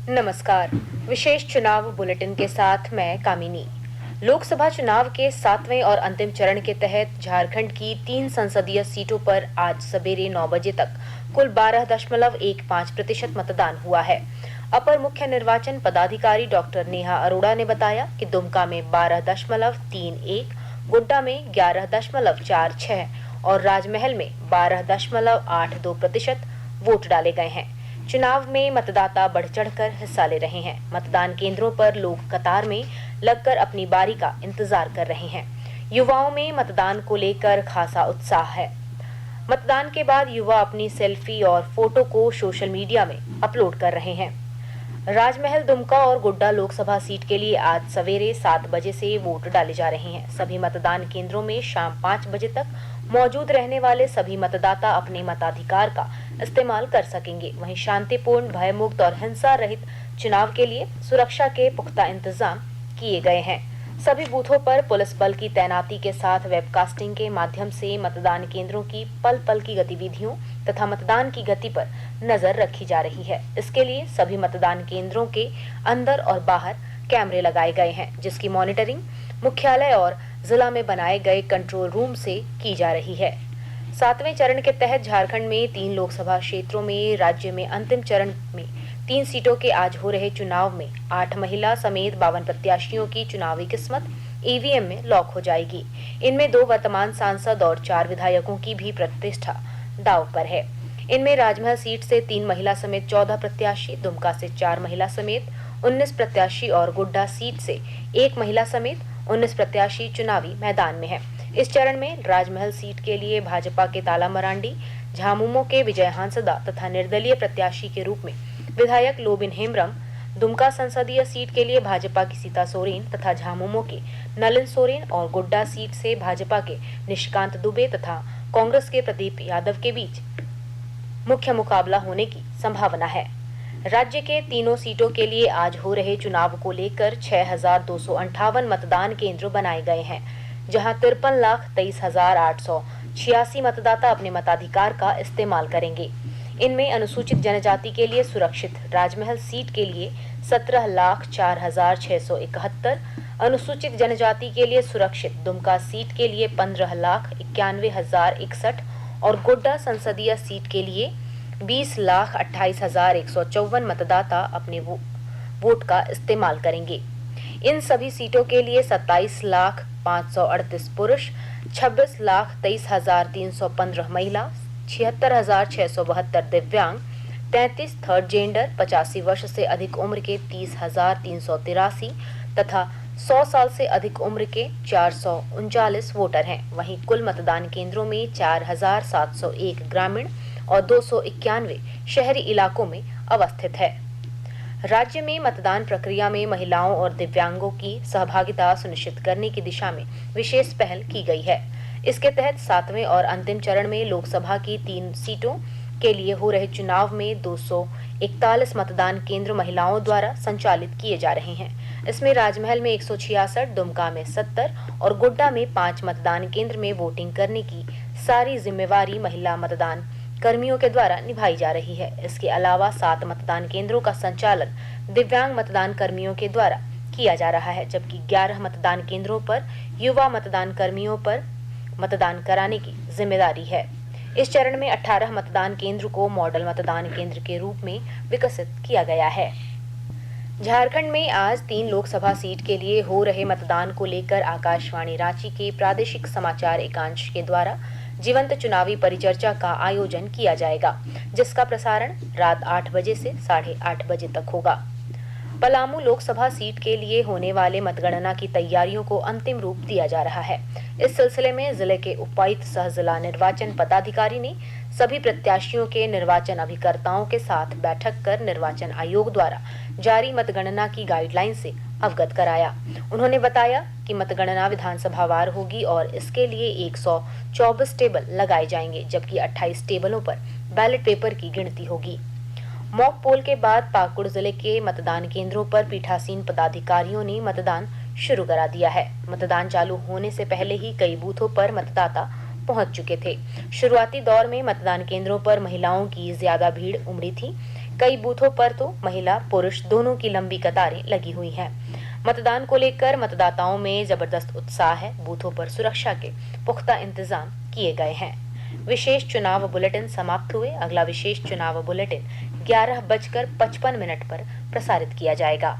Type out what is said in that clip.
नमस्कार। विशेष चुनाव बुलेटिन के साथ मैं कामिनी। लोकसभा चुनाव के 7वें और अंतिम चरण के तहत झारखंड की 3 संसदीय सीटों पर आज सवेरे 9 बजे तक कुल 12.15% मतदान हुआ है। अपर मुख्य निर्वाचन पदाधिकारी डॉक्टर नेहा अरोड़ा ने बताया कि दुमका में 12.31, गोड्डा में 11.46 और राजमहल में 12.82% वोट डाले गए हैं। चुनाव में मतदाता बढ़ चढ़कर हिस्सा ले रहे हैं। मतदान केंद्रों पर लोग कतार में लगकर अपनी बारी का इंतजार कर रहे हैं। युवाओं में मतदान को लेकर खासा उत्साह है। मतदान के बाद युवा अपनी सेल्फी और फोटो को सोशल मीडिया में अपलोड कर रहे हैं। राजमहल, दुमका और गोड्डा लोकसभा सीट के लिए आज सवेरे 7 बजे से वोट डाले जा रहे हैं। सभी मतदान केंद्रों में शाम 5 बजे तक मौजूद रहने वाले सभी मतदाता अपने मताधिकार का इस्तेमाल कर सकेंगे। वहीं शांतिपूर्ण, भयमुक्त और हिंसा रहित चुनाव के लिए सुरक्षा के पुख्ता इंतजाम किए गए हैं। सभी बूथों पर पुलिस बल की तैनाती के साथ वेबकास्टिंग के माध्यम से मतदान केंद्रों की पल पल की गतिविधियों तथा मतदान की गति पर नजर रखी जा रही है। इसके लिए सभी मतदान केंद्रों के अंदर और बाहर कैमरे लगाए गए हैं, जिसकी मॉनिटरिंग मुख्यालय और जिला में बनाए गए कंट्रोल रूम से की जा रही है। 7वें चरण के तहत झारखंड में 3 लोकसभा क्षेत्रों में, राज्य में अंतिम चरण में 3 सीटों के आज हो रहे चुनाव में 8 महिला समेत 52 प्रत्याशियों की चुनावी किस्मत ईवीएम में लॉक हो जाएगी। इनमें 2 वर्तमान सांसद और 4 विधायकों की भी प्रतिष्ठा दांव पर है। इनमें राजमहल सीट से 3 महिला समेत 14 प्रत्याशी, दुमका से 4 महिला समेत 19 प्रत्याशी और गोड्डा सीट से 1 महिला समेत 19 प्रत्याशी चुनावी मैदान में है। इस चरण में राजमहल सीट के लिए भाजपा के ताला मरांडी, झामुमो के विजय हांसदा तथा निर्दलीय प्रत्याशी के रूप में विधायक लोबिन हेम्ब्रम, दुमका संसदीय सीट के लिए भाजपा की सीता सोरेन तथा झामुमो के नलिन सोरेन और गोड्डा सीट से भाजपा के निशिकांत दुबे तथा कांग्रेस के प्रदीप यादव के बीच मुख्य मुकाबला होने की संभावना है। राज्य के तीनों सीटों के लिए आज हो रहे चुनाव को लेकर 6,258 मतदान केंद्र बनाए गए हैं, जहां 53,23,886 मतदाता अपने मताधिकार का इस्तेमाल करेंगे। इनमें अनुसूचित जनजाति के लिए सुरक्षित राजमहल सीट के लिए 17,04,671, अनुसूचित जनजाति के लिए सुरक्षित दुमका सीट के लिए 15,91,061 और गोड्डा संसदीय सीट के लिए 20,28,154 मतदाता अपने वोट का इस्तेमाल करेंगे। इन सभी सीटों के लिए 27,538 पुरुष, 26,23,315 महिला, 76,672 दिव्यांग, 33 थर्ड जेंडर, 85 वर्ष से अधिक उम्र के 30,383 तथा 100 साल से अधिक उम्र के 439 वोटर हैं। वहीं कुल मतदान केंद्रों में 4,701 ग्रामीण और 291 शहरी इलाकों में अवस्थित है। राज्य में मतदान प्रक्रिया में महिलाओं और दिव्यांगों की सहभागिता सुनिश्चित करने की दिशा में विशेष पहल की गई है। इसके तहत 7वें और अंतिम चरण में लोकसभा की 3 सीटों के लिए हो रहे चुनाव में 241 मतदान केंद्र महिलाओं द्वारा संचालित किए जा रहे हैं। इसमें राजमहल में 166, दुमका में 70 और गोड्डा में 5 मतदान केंद्र में वोटिंग करने की सारी जिम्मेवारी महिला मतदान कर्मियों के द्वारा निभाई जा रही है। इसके अलावा 7 मतदान केंद्रों का संचालन दिव्यांग मतदान कर्मियों के द्वारा किया जा रहा है, जबकि 11 मतदान केंद्रों पर युवा मतदान कर्मियों पर मतदान कराने की जिम्मेदारी है। इस चरण में 18 मतदान केंद्र को मॉडल मतदान केंद्र के रूप में विकसित किया गया है। झारखंड में आज 3 लोकसभा सीट के लिए हो रहे मतदान को लेकर आकाशवाणी रांची के प्रादेशिक समाचार एकांश के द्वारा जीवंत चुनावी परिचर्चा का आयोजन किया जाएगा, जिसका प्रसारण रात 8 बजे से 8:30 बजे तक होगा। पलामू लोकसभा सीट के लिए होने वाले मतगणना की तैयारियों को अंतिम रूप दिया जा रहा है। इस सिलसिले में जिले के उपायुक्त सह जिला निर्वाचन पदाधिकारी ने सभी प्रत्याशियों के निर्वाचन अभिकर्ताओं के साथ बैठक कर निर्वाचन आयोग द्वारा जारी मतगणना की गाइडलाइन से अवगत कराया। उन्होंने बताया कि मतगणना विधानसभावार होगी और इसके लिए 124 टेबल लगाए जाएंगे, जबकि 28 टेबलों पर बैलेट पेपर की गिनती होगी। मॉक पोल के बाद पाकुड़ जिले के मतदान केंद्रों पर पीठासीन पदाधिकारियों ने मतदान शुरू करा दिया है। मतदान चालू होने से पहले ही कई बूथों पर मतदाता पहुंच चुके थे। शुरुआती दौर में मतदान केंद्रों पर महिलाओं की ज्यादा भीड़ उमड़ी थी, कई बूथों पर तो महिला पुरुष दोनों की लंबी कतारें लगी हुई हैं। मतदान को लेकर मतदाताओं में जबरदस्त उत्साह है। बूथों पर सुरक्षा के पुख्ता इंतजाम किए गए हैं। विशेष चुनाव बुलेटिन समाप्त हुए। अगला विशेष चुनाव बुलेटिन 11:55 पर प्रसारित किया जाएगा।